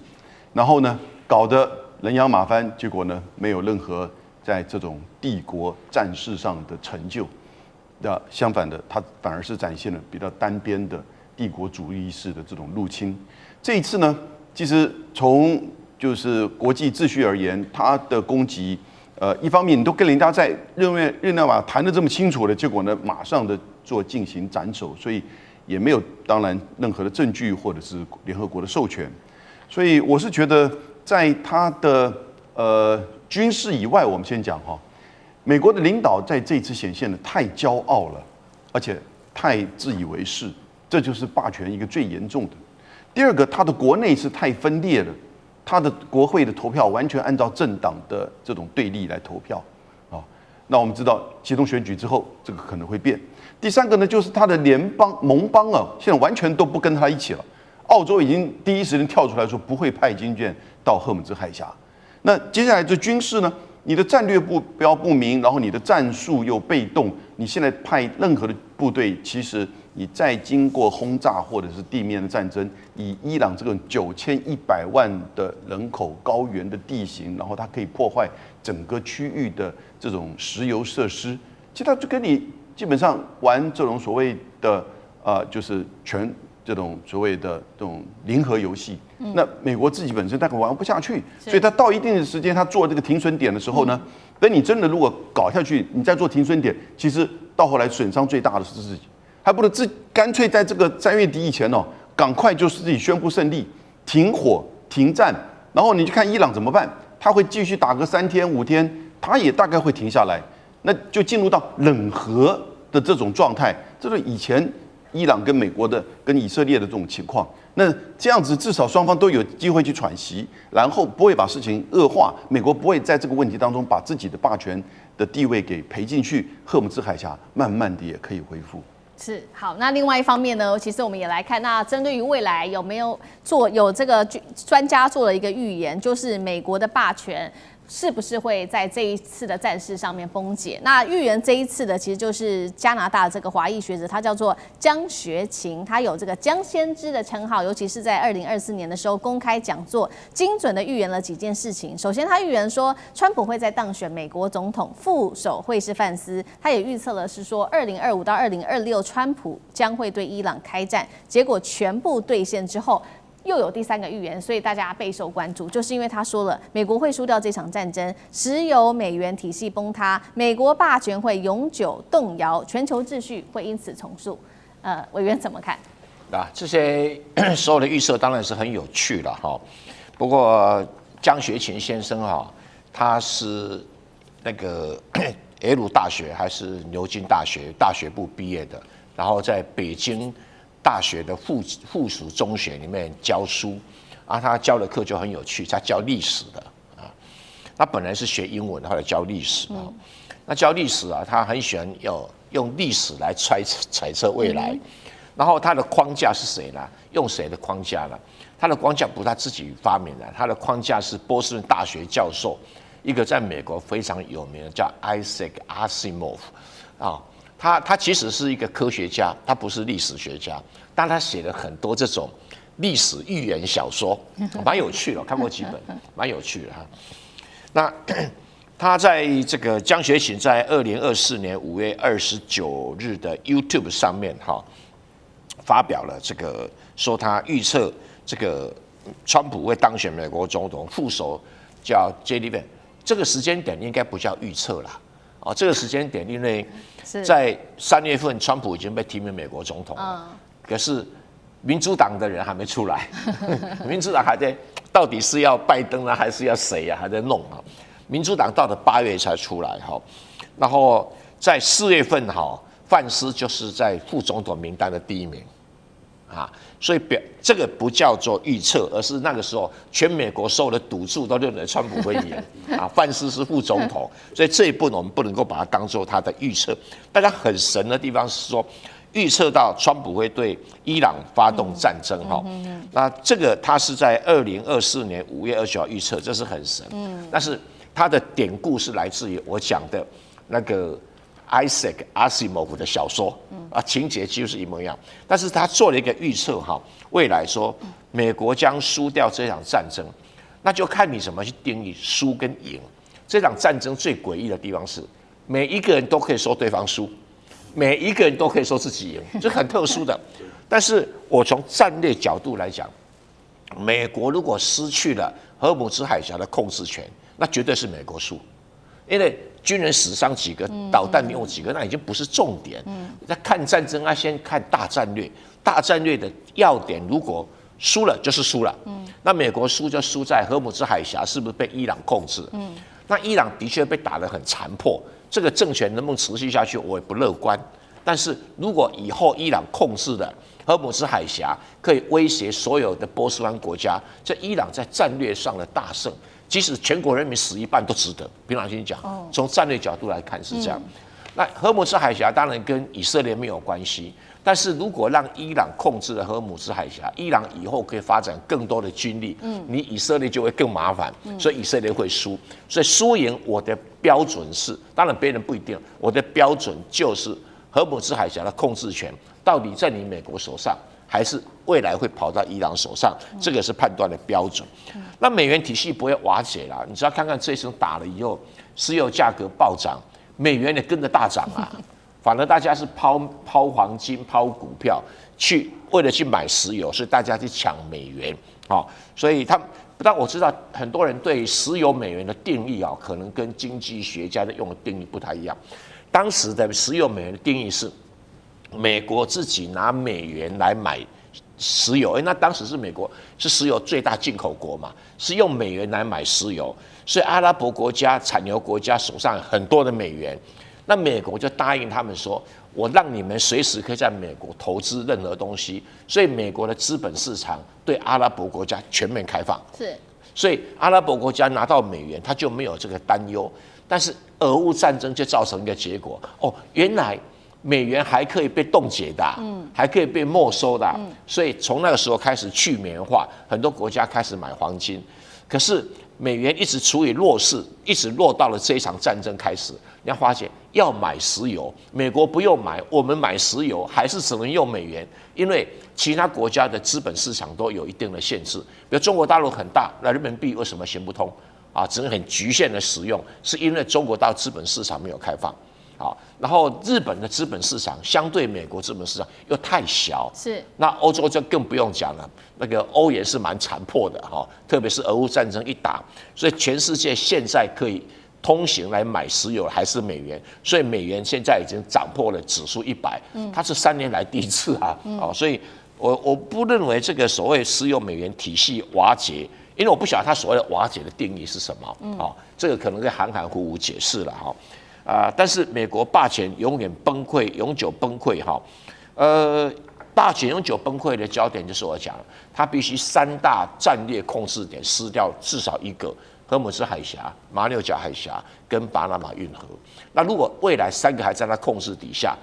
然後呢，搞得人仰馬翻，結果呢，沒有任何在這種帝國戰事上的成就。那相反的，它反而是展現了比較單邊的帝國主義式的這種入侵。這一次呢，其實從就是國際秩序而言，它的攻擊，一方面你都跟人家在日內瓦談得這麼清楚了，結果呢，馬上的進行斬首，所以也沒有當然任何的證據或者是聯合國的授權，所以我是覺得在它的軍事以外，我們先講哈，美國的領導在這一次顯現的太驕傲了，而且太自以為是，這就是霸權一個最嚴重的。第二個，他的國內是太分裂了，他的國會的投票完全按照政黨的這種對立來投票，啊，那我們知道期中選舉之後，這個可能會變。第三個呢，就是他的盟邦啊，現在完全都不跟他一起了。澳洲已經第一時間跳出來說不會派軍艦到荷姆茲海峽。那接下來這軍事呢，你的戰略目標不明，然後你的戰術又被動，你現在派任何的部隊，其實你再經過轟炸或者是地面的戰爭，以伊朗這種9100萬的人口、高原的地形，然後它可以破壞整個區域的這種石油設施，其實它就跟你基本上玩這種所謂的就是全這種所謂的這種零和遊戲。那美國自己本身大概玩不下去，所以他到一定的時间，他做這個停損點的時候呢，等你真的如果搞下去，你再做停損點，其實到後來損傷最大的是自己。還不能乾脆在這個3月底以前哦，趕快就是自己宣布勝利，停火、停戰，然後你去看伊朗怎麼辦？他會繼續打個3天5天，他也大概會停下來，那就進入到冷和的這種狀態。這是以前伊朗跟美國的、跟以色列的這種情況。那這樣子至少雙方都有機會去喘息，然後不會把事情惡化。美國不會在這個問題當中把自己的霸權的地位給賠進去，荷姆茲海峽慢慢的也可以恢復。是好，那另外一方面呢，其實我們也來看，那針對於未來有沒有有這個專家做了一個預言，就是美國的霸權是不是會在這一次的戰事上面崩解？那預言這一次的其實就是加拿大這個華裔學者，他叫做江學勤，他有這個江先知的稱號，尤其是在2024年的時候公開講座，精準的預言了幾件事情。首先，他預言說川普會在當選美國總統，副手會是范斯。他也預測了是說2025到2026川普將會對伊朗開戰，結果全部兌現之後。又有第三個預言，所以大家備受關注，就是因為他說了，美國會輸掉這場戰爭，石油美元體系崩塌，美國霸權會永久動搖，全球秩序會因此重塑。委員怎麼看？這些所有的預測當然是很有趣了哈。不過江學勤先生哈，他是那個耶魯大學還是牛津大學大學部畢業的，然後在北京大學的附屬中學裡面教書啊，他教的課就很有趣，他教歷史的啊。他本來是學英文，後來教歷史啊。那教歷史啊，他很喜歡用歷史來揣測未來。然後他的框架是誰呢？用誰的框架呢？他的框架不是他自己發明的，他的框架是波士頓大學教授，一個在美國非常有名的叫 Isaac Asimov 啊。他其實是一個科學家，他不是歷史學家，但他寫了很多這種歷史寓言小說，蠻有趣的，看過幾本，蠻有趣的哈。那他在這個江學勤在2024年5月29日的 YouTube 上面哈，發表了這個說他預測這個川普會當選美國總統，副手叫 J.D. Vance， 這個時間點應該不叫預測啦。哦，這個時間點，因為在3月份，川普已經被提名美國總統了，可是民主黨的人還沒出來，民主黨還在到底是要拜登呢，還是要誰啊？還在弄啊。民主黨到了8月才出來哈，然後在4月份哈，范斯就是在副總統名單的第1名。啊，所以這個不叫做預測，而是那個時候全美國受了賭注都認為川普會贏啊。范斯是副總統，所以這一步我們不能夠把它當做他的預測。大家很神的地方是說，預測到川普會對伊朗發動戰爭哈。那這個他是在2024年5月29號預測，這是很神。但是他的典故是來自於我講的那個Isaac Asimov 的小說啊，情節幾乎是一模一樣，但是他做了一個預測哈，未來說美國將輸掉這場戰爭，那就看你怎麼去定義輸跟贏。這場戰爭最詭異的地方是，每一個人都可以說對方輸，每一個人都可以說自己贏，這很特殊的。但是我從戰略角度來講，美國如果失去了荷姆茲海峽的控制權，那絕對是美國輸。因為軍人死傷幾個，導彈用幾個，那已經不是重點。那看戰爭啊，先看大戰略。大戰略的要點，如果輸了就是輸了。那美國輸就輸在荷姆茲海峽是不是被伊朗控制？那伊朗的確被打得很殘破，這個政權能不能持續下去，我也不樂觀。但是如果以後伊朗控制了荷姆茲海峽，可以威脅所有的波斯灣國家，這伊朗在戰略上的大勝。即使全國人民死一半都值得。憑良心講，從戰略角度來看是這樣。那荷姆茲海峽當然跟以色列沒有關係，但是如果讓伊朗控制了荷姆茲海峽，伊朗以後可以發展更多的軍力，你以色列就會更麻煩，所以以色列會輸。所以輸贏我的標準是，當然別人不一定，我的標準就是荷姆茲海峽的控制權到底在你美國手上，還是未來會跑到伊朗手上，這個是判斷的標準。那美元體系不會瓦解啦，你只要看看這一場打了以後，石油價格暴漲，美元也跟着大漲啊。反而大家是拋黃金、拋股票為了去買石油，所以大家去搶美元啊。所以但我知道很多人對石油美元的定義啊，可能跟經濟學家的用的定義不太一樣。當時的石油美元的定義是，美國自己拿美元來買石油，那當时是美國是石油最大進口國嘛，是用美元來買石油，所以阿拉伯國家、產油國家手上很多的美元，那美國就答應他們說，我讓你們隨時可以在美國投資任何東西，所以美國的資本市場對阿拉伯國家全面開放，所以阿拉伯國家拿到美元，他就沒有這個擔憂。但是俄烏戰爭就造成一個結果，原來美元還可以被凍結的，還可以被沒收的，所以從那個時候開始去美元化，很多國家開始買黃金。可是美元一直處於弱勢，一直落到了這一場戰爭開始，你要發現要買石油，美國不用買，我們買石油還是只能用美元，因為其他國家的資本市場都有一定的限制，比如中國大陸很大，那人民幣為什麼行不通啊？只能很局限的使用，是因為中國大陸資本市場沒有開放。好，然後日本的資本市場相對美國資本市場又太小，那歐洲就更不用講了，那個歐元是蠻殘破的哈，特別是俄烏戰爭一打，所以全世界現在可以通行來買石油還是美元，所以美元現在已經漲破了指數100，它是3年來第一次啊，所以我不認為這個所謂石油美元體系瓦解，因為我不曉得它所謂的瓦解的定義是什麼，這個可能會含含糊糊解釋了哈。但是美國霸權永遠崩潰，永久崩潰哈。霸權永久崩潰的焦點就是我講了，它必須3大戰略控制點失掉至少一個，荷姆斯海峽、馬六甲海峽跟巴拿馬運河。那如果未來3個還在它控制底下，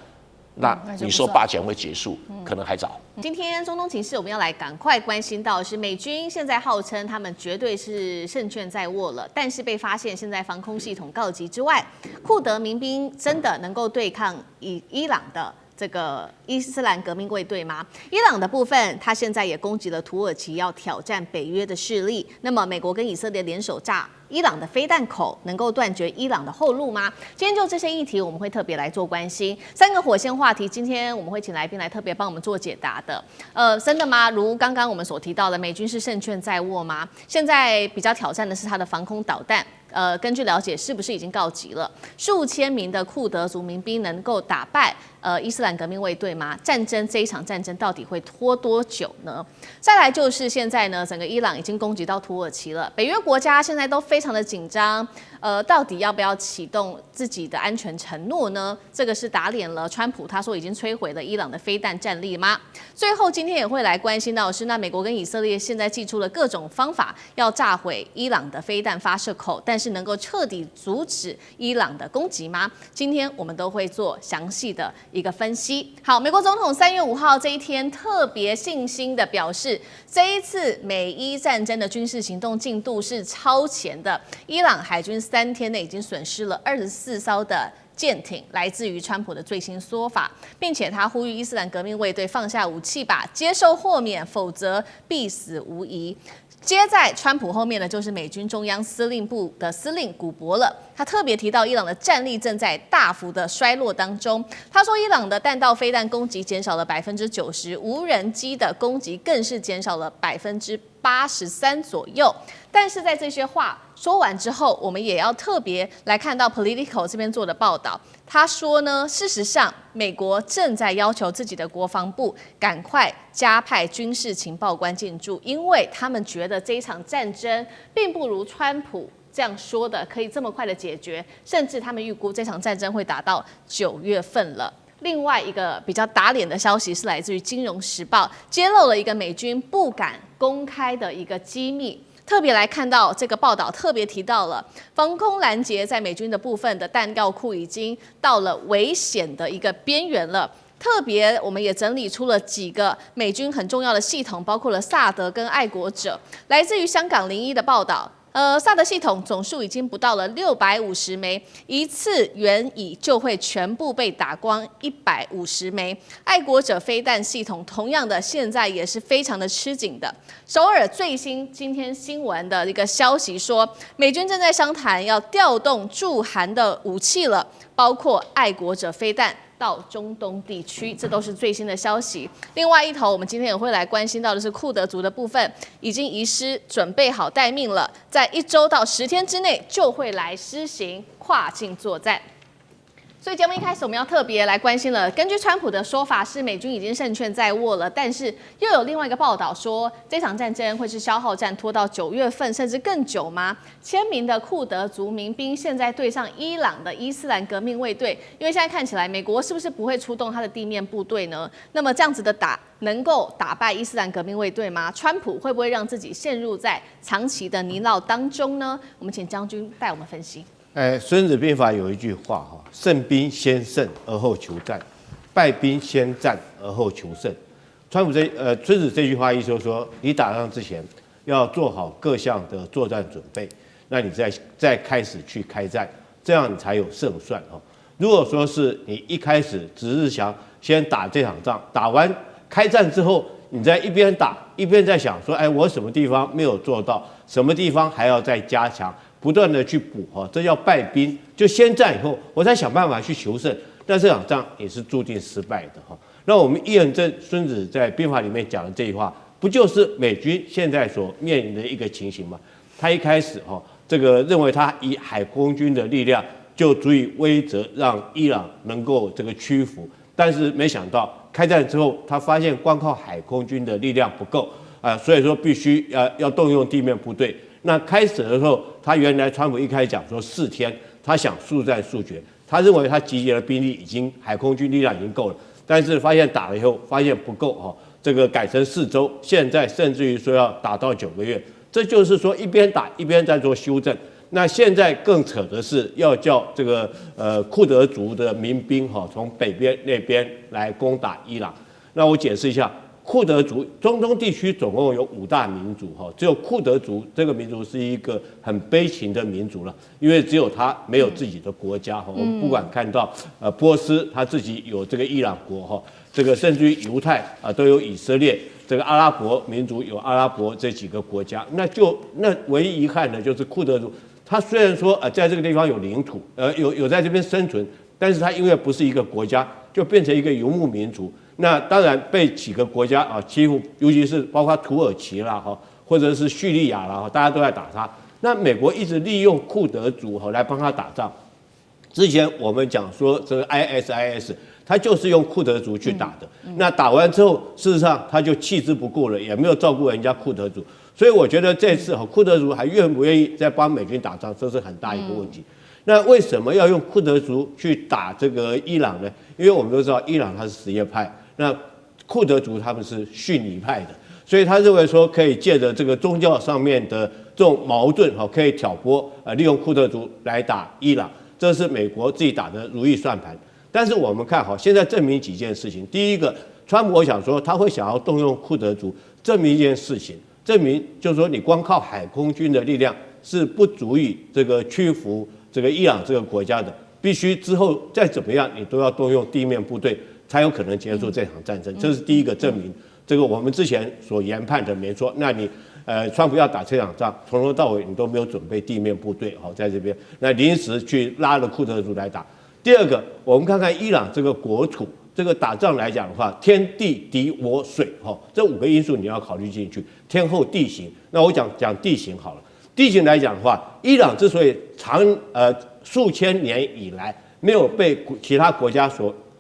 那你說霸權會結束，可能還早。今天中東情勢，我們要來趕快關心到的是，美軍現在號稱他們絕對是勝券在握了，但是被發現現在防空系統告急之外，庫德民兵真的能夠對抗伊朗的這個伊斯蘭革命衛隊嗎？伊朗的部分，他現在也攻擊了土耳其，要挑戰北約的勢力。那麼，美國跟以色列聯手炸伊朗的飛彈口，能夠斷絕伊朗的後路嗎？今天就這些議題，我們會特別來做關心。3個火線話題，今天我們會請來賓來特別幫我們做解答的。真的嗎？如剛剛我們所提到的，美軍是勝券在握嗎？現在比較挑戰的是它的防空導彈。根据了解，是不是已經告急了？數千名的庫德族民兵能夠打敗伊斯蘭革命衛隊嗎？這一場戰爭到底會拖多久呢？再來就是現在呢，整個伊朗已經攻擊到土耳其了，北約國家現在都非常的緊張。到底要不要啟動自己的安全承諾呢？這個是打臉了川普，他說已經摧毀了伊朗的飛彈戰力嗎？最後今天也會來關心到的是，那美國跟以色列現在祭出了各種方法，要炸毀伊朗的飛彈發射口，但是能夠徹底阻止伊朗的攻擊嗎？今天我們都會做詳細的一個分析。好，美國總統3月5號這一天特別信心的表示，這一次美伊戰爭的軍事行動進度是超前的，伊朗海軍3天內已經損失了24艘的艦艇，來自於川普的最新說法，並且他呼籲伊斯蘭革命衛隊放下武器吧，接受豁免，否則必死無疑。接在川普後面的就是美軍中央司令部的司令古博了，他特別提到伊朗的戰力正在大幅的衰落當中。他說，伊朗的彈道飛彈攻擊減少了90%，無人機的攻擊更是減少了83%左右。但是在這些話說完之後，我們也要特別來看到 Politico 這邊做的報道。他說呢，事實上，美國正在要求自己的國防部趕快加派軍事情報官進駐，因為他們覺得這一場戰爭並不如川普這樣說的可以這麼快的解決，甚至他們預估這場戰爭會打到9月份了。另外一個比較打臉的消息是來自於《金融時報》，揭露了一個美軍不敢公開的一個機密。特別來看到這個報道，特別提到了防空攔截在美軍的部分的彈藥庫已經到了危險的一個邊緣了。特別我們也整理出了幾個美軍很重要的系統，包括了薩德跟愛國者。來自於香港01的報道。薩德系統總數已經不到了650枚，一次援引就會全部被打光150枚。愛國者飛彈系統同樣的，現在也是非常的吃緊的。首爾最新今天新聞的一個消息說，美軍正在商談要調動駐韓的武器了，包括愛國者飛彈到中東地區，這都是最新的消息。另外一頭，我們今天也會來關心到的是庫德族的部分，已經移師準備好待命了，在1周到10天之內就會來施行跨境作戰。所以節目一開始，我們要特別來關心了。根據川普的說法，是美軍已經勝券在握了，但是又有另外一個報道說，這場戰爭會是消耗戰，拖到9月份甚至更久嗎？千名的庫德族民兵現在對上伊朗的伊斯蘭革命衛隊，因為現在看起來，美國是不是不會出動他的地面部隊呢？那麼這樣子的能夠打敗伊斯蘭革命衛隊嗎？川普會不會讓自己陷入在長期的泥淖當中呢？我們請將軍帶我們分析。孫子兵法有一句話哈，勝兵先勝而後求戰，敗兵先戰而後求勝。川普孫子這句話意思就是說，你打仗之前要做好各項的作戰準備，那你再開始去開戰，這樣你才有勝算哈。如果說是你一開始只是想先打這場仗，打完開戰之後，你在一邊打一邊在想說，我什麼地方沒有做到，什麼地方還要再加強。不斷的去補哈，這叫敗兵。就先戰以後，我才想辦法去求勝。但這場仗也是注定失敗的哈。那我們一驗證孫子在兵法裡面講的這句話，不就是美軍現在所面臨的一個情形嗎？他一開始哈，這個認為他以海空軍的力量就足以威懾讓伊朗能夠這個屈服，但是沒想到開戰之後，他發現光靠海空軍的力量不夠啊，所以說必須要動用地面部隊。那開始的時候，他原來川普一開始講說4天，他想速戰速決，他認為他集結的兵力海空軍力量已經夠了，但是發現打了以後發現不夠哈，這個改成4周，現在甚至於說要打到9個月，這就是說一邊打一邊在做修正。那現在更扯的是要叫這個庫德族的民兵哈從北邊那邊來攻打伊朗。那我解釋一下，庫庫德族，中東地區總共有5大民族哈，只有庫德族這個民族是一個很悲情的民族了，因為只有他沒有自己的國家哈。我們不管看到波斯他自己有這個伊朗國哈，這個甚至於猶太都有以色列，這個阿拉伯民族有阿拉伯這幾個國家，那唯一遺憾的就是庫德族，他雖然說在這個地方有領土，有在這邊生存，但是他因為不是一個國家，就變成一個游牧民族。那當然被幾個國家欺負，尤其是包括土耳其啦或者是敘利亞啦，大家都在打他。那美國一直利用庫德族來幫他打仗。之前我們講說這個 ISIS， 他就是用庫德族去打的。那打完之後，事實上他就棄之不顧了，也沒有照顧人家庫德族。所以我覺得這次庫德族還願不願意再幫美軍打仗，這是很大一個問題。那為什麼要用庫德族去打這個伊朗呢？因為我們都知道伊朗它是什葉派。那庫德族他們是遜尼派的，所以他認為說可以借着這個宗教上面的這種矛盾可以挑撥利用庫德族來打伊朗，這是美國自己打的如意算盤。但是我們看現在證明幾件事情。第一個，川普我想說他會想要動用庫德族，證明一件事情，證明就是說你光靠海空軍的力量是不足以這個屈服這個伊朗這個國家的，必須之後再怎麼樣你都要動用地面部隊，才有可能結束這場戰爭，這是第一個證明。這個我們之前所研判的沒錯。那你川普要打這場仗，從頭到尾你都沒有準備地面部隊，在這邊那臨時去拉了庫德族來打。第二個，我們看看伊朗這個國土，這個打仗來講的話，天地敵我水，這5個因素你要考慮進去。天候地形，那我講地形好了。地形來講的話，伊朗之所以數千年以來沒有被其他國家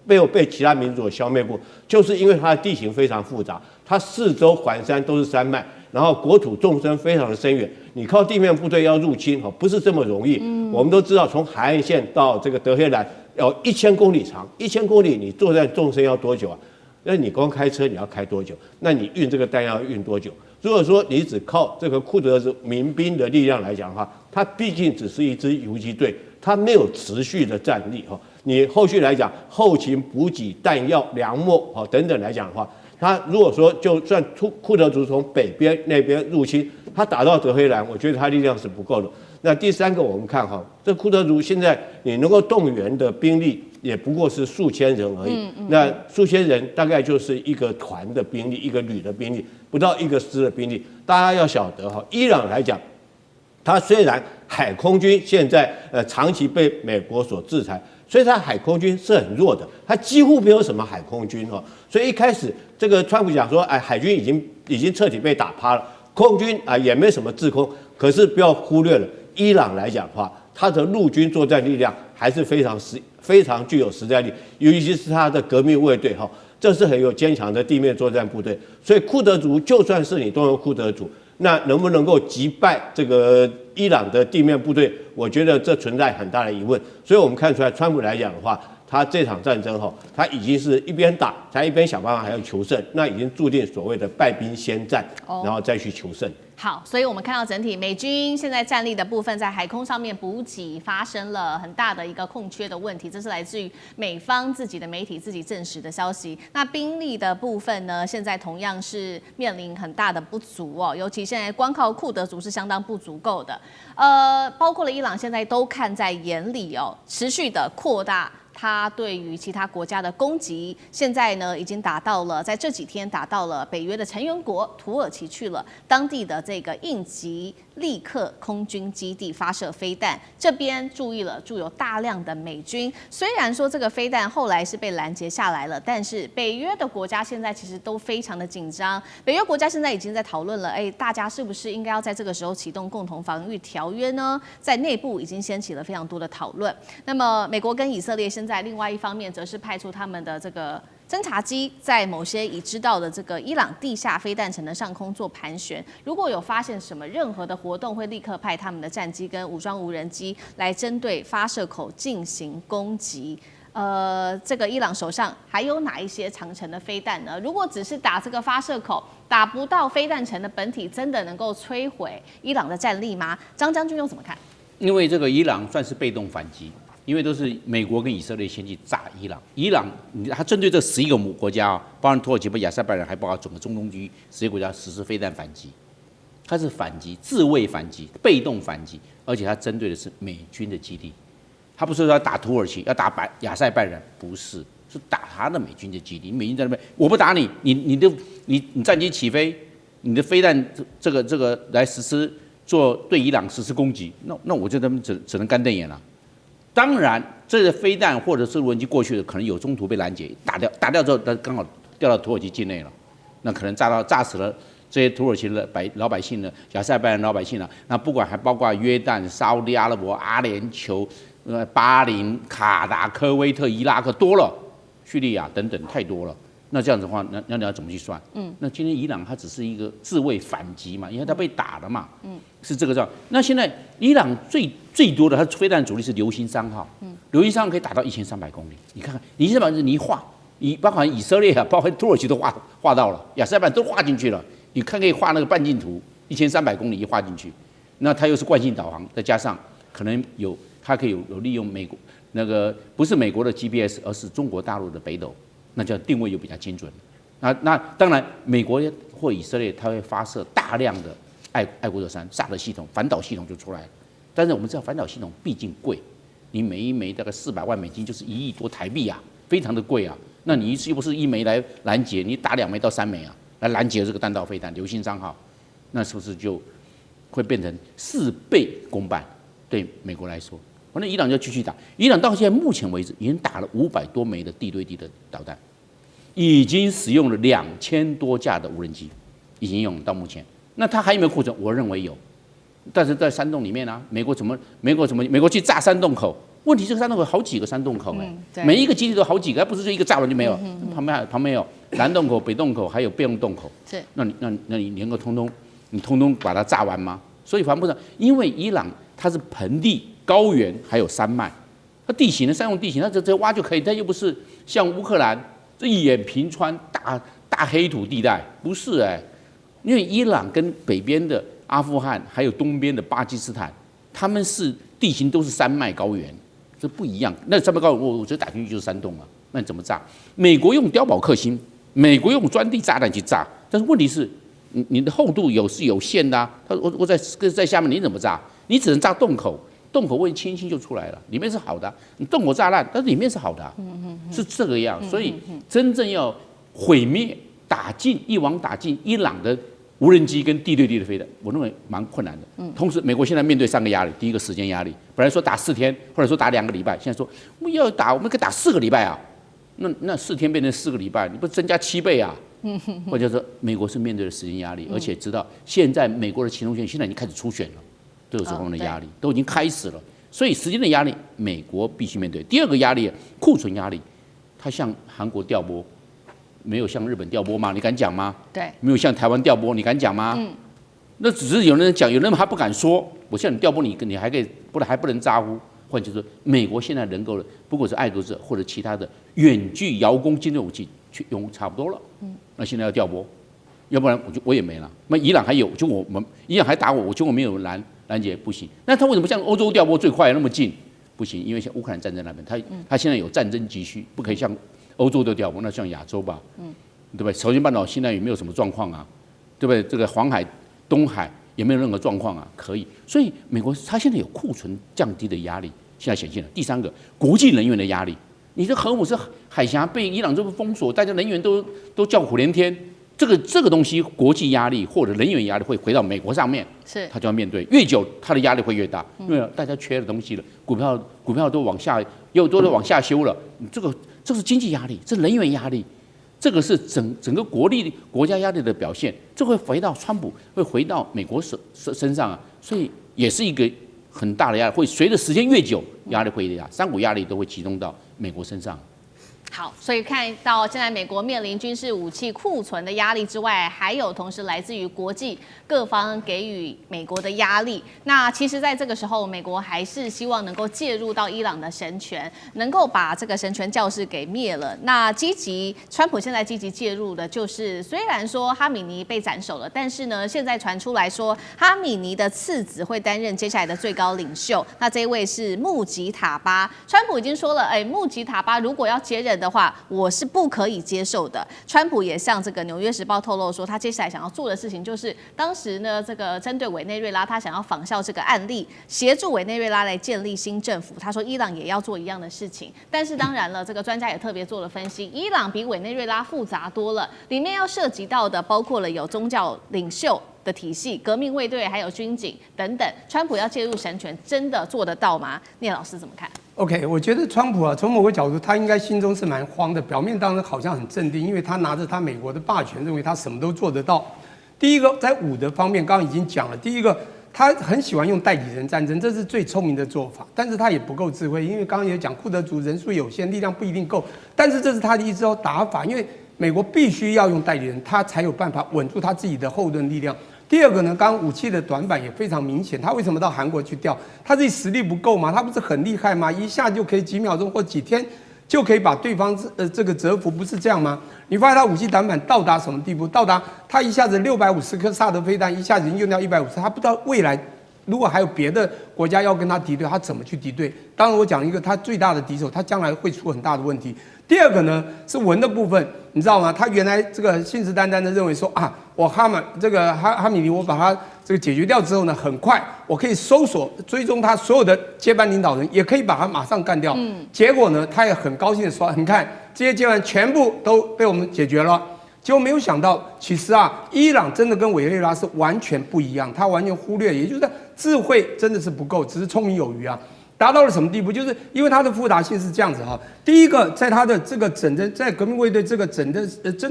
没有被其他民族所消滅過，就是因為它的地形非常複雜，它四周環山都是山脈，然後國土縱深非常的深遠，你靠地面部隊要入侵不是這麼容易。我們都知道，從海岸線到這個德黑蘭要1000公里長，1000公里你作戰縱深要多久啊？那你光開車你要開多久？那你運這個彈藥要運多久？如果說你只靠這個庫德族民兵的力量來講的話，它畢竟只是一支游擊隊，它沒有持續的戰力你後續來講，後勤補給、彈藥、糧秣等等來講的話，他如果說就算庫德族從北邊那邊入侵，他打到德黑蘭，我覺得他力量是不夠的。那第三個，我們看這庫德族現在你能夠動員的兵力也不過是數千人而已。那數千人大概就是一個團的兵力，一個旅的兵力，不到一個師的兵力。大家要曉得伊朗來講，他雖然海空軍現在長期被美國所制裁。所以他海空軍是很弱的，他幾乎沒有什麼海空軍所以一開始這個川普講說，海軍已經徹底被打趴了，空軍也沒什麼制空。可是不要忽略了，伊朗來講的話，他的陸軍作戰力量還是非常具有實戰力，尤其是他的革命衛隊這是很有堅強的地面作戰部隊。所以庫德族就算是你動用庫德族，那能不能夠擊敗這個伊朗的地面部隊？我覺得這存在很大的疑問。所以我們看出來，川普來講的話，他這場戰爭他已經是一邊打，他一邊想辦法還要求勝，那已經注定所謂的敗兵先戰，然後再去求勝。好，所以我們看到整體美軍現在戰力的部分，在海空上面補給發生了很大的一個空缺的問題，這是來自於美方自己的媒體自己證實的消息。那兵力的部分呢，現在同樣是面臨很大的不足尤其現在光靠庫德族是相當不足夠的。包括了伊朗现在都看在眼裡持續的擴大他对於其他國家的攻擊，現在呢已經打到了，在這幾天打到了北約的成員國土耳其去了，當地的這個應急立刻空軍基地發射飛彈，這邊駐有大量的美軍。雖然說這個飛彈後來是被攔截下來了，但是北約的國家現在其實都非常的緊張。北約國家現在已經在討論了，大家是不是應該要在這個時候啟動共同防禦條約呢？在內部已經掀起了非常多的討論。那麼美國跟以色列現在另外一方面則是派出他們的這個偵察機在某些已知道的這個伊朗地下飛彈城的上空做盤旋，如果有發現什麼任何的活動，會立刻派他們的戰機跟武裝無人機來針對發射口進行攻擊。這個伊朗手上還有哪一些長程的飛彈呢？如果只是打這個發射口，打不到飛彈城的本體，真的能夠摧毀伊朗的戰力嗎？張將軍又怎麼看？因為這個伊朗算是被動反擊。因為都是美國跟以色列先去炸伊朗，伊朗他針對這11個國家啊，包含土耳其、亞塞拜然，還包括整個中東區11個國家實施飛彈反擊，它是反擊、自衛反擊、被動反擊，而且它針對的是美軍的基地，他不是說要打土耳其、要打亞塞拜然，不是，是打他的美軍的基地。美軍在那邊，我不打你，你戰機起飛，你的飛彈這個來實施做對伊朗實施攻擊，那我就他們只能乾瞪眼了。當然，這個飛彈或者是無人機過去的，可能有中途被攔截，打掉之後，它剛好掉到土耳其境內了，那可能炸死了這些土耳其的老百姓呢，亞塞拜然老百姓了。那不管還包括約旦、沙烏地阿拉伯、阿聯酋、巴林、卡達、科威特、伊拉克多了，敘利亞等等太多了。那這樣子的話，那你要怎麼去算？那今天伊朗它只是一個自衛反擊嘛，因為它被打了嘛，是這個狀況。那現在伊朗最多的它飞彈主力是流星3號，流星3號可以打到1300公里。你看看，你这把你一畫，包含以色列啊，包含土耳其都畫到了，亞塞拜然都畫進去了。你看可以畫那個半徑圖，1300公里一畫進去，那它又是慣性導航，再加上可能它可以有利用美國那個不是美國的 GPS， 而是中國大陸的北斗。那叫定位又比較精準。那當然，美國或以色列它會發射大量的愛國者3薩德系統、反導系統就出來了。但是我們知道反導系統畢竟貴，你每一枚大概400萬美金，就是1億多台幣啊，非常的貴啊。那你一次又不是1枚來攔截，你打2枚到3枚啊，來攔截這個彈道飛彈流星3號，那是不是就會變成4倍公辦？對美國來說。反正伊朗就繼續打，伊朗到現在目前為止已經打了500多枚的地對地的導彈，已經使用了2000多架的無人機，已經用到目前。那它還有沒有庫存？我認為有，但是在山洞裡面啊，美國去炸山洞口？問題是山洞口好幾個山洞口每一個基地都好幾個，它不是就一個炸完就沒有，旁邊有南洞口、北洞口，還有備用洞口。是，那你能夠通通把它炸完嗎？所以防不上，因為伊朗它是盆地。高原還有山脈，它地形的善用地形，它直接挖就可以，它又不是像烏克蘭這一眼平川大黑土地帶，不是因為伊朗跟北邊的阿富汗還有東邊的巴基斯坦，他們是地形都是山脈高原，這不一樣。那山脈高原我直接打進去就是山洞了，那你怎麼炸？美國用碉堡克星，美國用鑽地炸彈去炸，但是問題是你的厚度是有限的啊，我在下面你怎麼炸？你只能炸洞口。洞口位轻轻就出来了，裡面是好的，你洞口炸爛，但是裡面是好的，是這個樣。所以真正要毀滅、一網打盡伊朗的無人機跟地對地的飛彈，我認為蠻困難的。同時，美國現在面對3個壓力：第一個時間壓力，本來說打4天，或者說打2個禮拜，現在說我們可以打4個禮拜啊。那4天變成4個禮拜，你不增加7倍啊？或者說，美國是面對的時間壓力，而且知道現在美國的情報線現在已經開始初選了。都有這方面的壓力，都已經開始了，所以時間的壓力，美國必須面對。第二個壓力，庫存壓力，它向韓國調撥，沒有向日本調撥嗎？你敢講嗎？對，沒有向台灣調撥，你敢講嗎？那只是有人講，有人還不敢說。我向你調撥，你還可以，還不能咋呼。換句話說，美國現在能夠，不管是愛國者或者其他的遠距遙攻精準武器，去用差不多了。那現在要調撥，要不然我也沒了。那伊朗還有，伊朗還打我，我沒有攔截不行，那他為什麼像歐洲調撥最快那麼近？不行，因為像烏克蘭戰爭那邊，他現在有戰爭急需，不可以像歐洲的調撥，那像亞洲吧，對不對？朝鮮半島現在也沒有什麼狀況啊，對不對？這個黃海、東海也沒有任何狀況啊，可以。所以美國它現在有庫存降低的壓力，現在顯現了。第3個，國際能源的壓力，你這荷姆斯海峽被伊朗這個封鎖，大家能源都叫苦連天。這個東西，國際壓力或者能源壓力會回到美國上面，它就要面對。越久，它的壓力會越大，因為大家缺的東西了，股票都往下，又都往下修了。這是經濟壓力，這是能源壓力，這個是整個國家壓力的表現。這會回到川普，會回到美國身上啊，所以也是一個很大的壓力，會隨着時間越久，壓力會越大，3股壓力都會集中到美國身上。好，所以看到現在美國面臨軍事武器庫存的壓力之外，還有同時來自於國際各方給予美國的壓力。那其實，在這個時候，美國還是希望能夠介入到伊朗的神權，能夠把這個神權教士給滅了。那川普現在積極介入的就是，雖然說哈米尼被斬首了，但是呢，現在傳出來說哈米尼的次子會擔任接下來的最高領袖。那這一位是穆吉塔巴，川普已經說了，穆吉塔巴如果要接任的話，我是不可以接受的。川普也向这個《紐約時報》透露說，他接下來想要做的事情就是，當時呢，這個針對委內瑞拉，他想要仿效這個案例，協助委內瑞拉來建立新政府。他說，伊朗也要做一樣的事情。但是當然了，這個專家也特別做了分析，伊朗比委內瑞拉複雜多了，裡面要涉及到的包括了有宗教領袖的體系、革命衛隊，還有軍警等等。川普要介入神權，真的做得到嗎？聶老師怎麼看？ OK， 我覺得川普啊，從某個角度，他應該心中是蠻慌的。表面當然好像很鎮定，因為他拿着他美國的霸權，認為他什麼都做得到。第一個，在武的方面，剛剛已經講了。第一個，他很喜歡用代理人戰爭，這是最聰明的做法。但是他也不夠智慧，因為剛剛也講，庫德族人數有限，力量不一定夠。但是這是他的一招打法，因為美國必須要用代理人，他才有辦法穩住他自己的後盾力量。第二個呢，剛剛武器的短板也非常明顯。他為什麼到韓國去調？他自己實力不夠嗎？他不是很厲害嗎？一下就可以幾秒鐘或幾天就可以把對方這個折服，不是這樣嗎？你發現他武器短板到達什麼地步？到達他一下子650顆薩德飛彈，一下子用掉150，他不知道未來如果還有別的國家要跟他敵對，他怎麼去敵對？當然，我講一個他最大的敵手，他將來會出很大的問題。第二個呢是文的部分，你知道嗎？他原來這個信誓旦旦的認為說啊，我哈米尼，我把他這個解決掉之後呢，很快我可以搜索追蹤他所有的接班領導人，也可以把他馬上幹掉。結果呢，他也很高興的說，你看這些接班全部都被我們解決了。結果沒有想到，其實啊，伊朗真的跟委內瑞拉是完全不一樣，他完全忽略，也就是智慧真的是不夠，只是聰明有餘啊。達到了什麼地步？就是因為它的複雜性是這樣子哈。第一個，在它的這個在革命衛隊這個真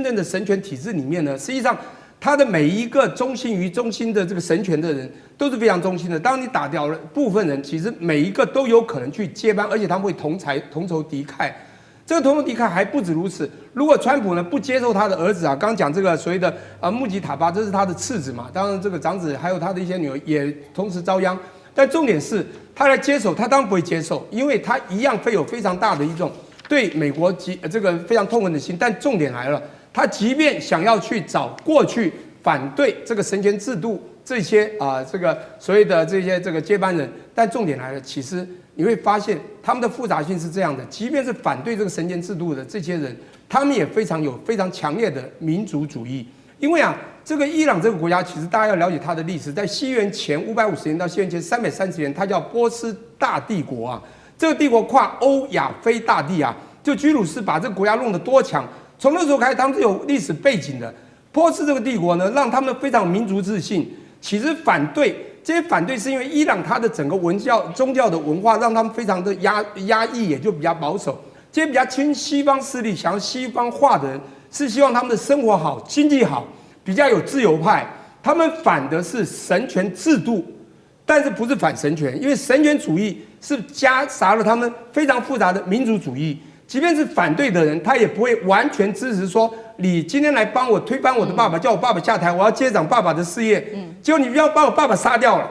正的神權體制裡面呢，實際上它的每一個忠心的這個神權的人都是非常忠心的。當你打掉了部分人，其實每一個都有可能去接班，而且他們會同仇敵愾。這個同仇敵愾還不止如此。如果川普呢不接受他的兒子啊，剛講這個所謂的穆吉塔巴，這是他的次子嘛，當然這個長子還有他的一些女兒也同時遭殃。但重點是，他來接手，他當然不會接受，因為他一樣會有非常大的一種對美國這個非常痛恨的心。但重點來了，他即便想要去找過去反對這個神權制度這些這個所謂的這些這個接班人，但重點來了，其實你會發現他們的複雜性是這樣的，即便是反對這個神權制度的這些人，他們也非常強烈的民族主義，因為啊。這個伊朗這個國家，其實大家要了解它的歷史，在西元前550年到西元前330年，它叫波斯大帝國啊。這個帝國跨歐亞非大地啊，就居魯士把這個國家弄得多強。從那時候開始，他們是有歷史背景的。波斯這個帝國呢，讓他們非常民族自信。其實這些反對是因為伊朗它的整個宗教的文化，讓他們非常的壓抑，也就比較保守。這些比較親西方勢力、想要西方化的人，是希望他們的生活好、經濟好。比較有自由派，他們反的是神權制度，但是不是反神權，因為神權主義是夾雜了他們非常複雜的民族主義。即便是反對的人，他也不會完全支持說，你今天來幫我推翻我的爸爸，叫我爸爸下台，我要接掌爸爸的事業。結果你不要把我爸爸殺掉了。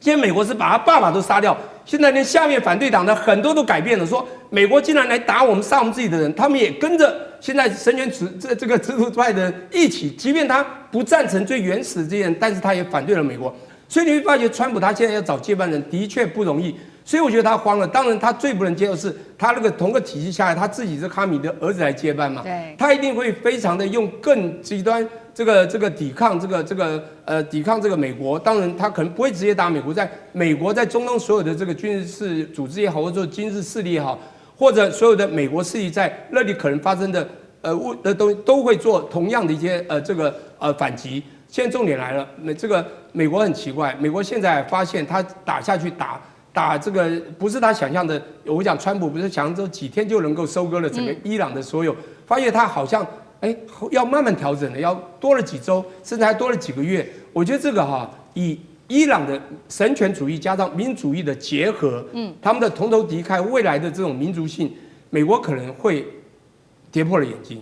現在美國是把他爸爸都殺掉，現在連下面反對黨的很多都改變了，說美國竟然來打我們、殺我們自己的人，他們也跟着現在神權這個制度派的人一起，即便他不贊成最原始的這些人，但是他也反對了美國。所以你會發覺，川普他現在要找接班人的確不容易，所以我覺得他慌了。當然，他最不能接受是他那個同個體系下來，他自己是哈米的兒子來接班嘛，對，他一定會非常的用更極端。這個抵抗抵抗這個美國，當然他可能不會直接打美國，在美國在中東所有的這個軍事組織也好，或者說軍事勢力也好，或者所有的美國勢力在那裡可能發生的東西都會做同樣的一些反擊。現在重點來了，美國很奇怪，美國現在發現他打下去打這個不是他想象的，我講川普不是想象中幾天就能夠收割了整個伊朗的所有，發現他好像。要慢慢調整的，要多了幾週，甚至還多了幾個月。我覺得這個以伊朗的神權主義加上民主主義的結合，他們的同仇敵愾，未來的這種民族性，美國可能會跌破了眼鏡。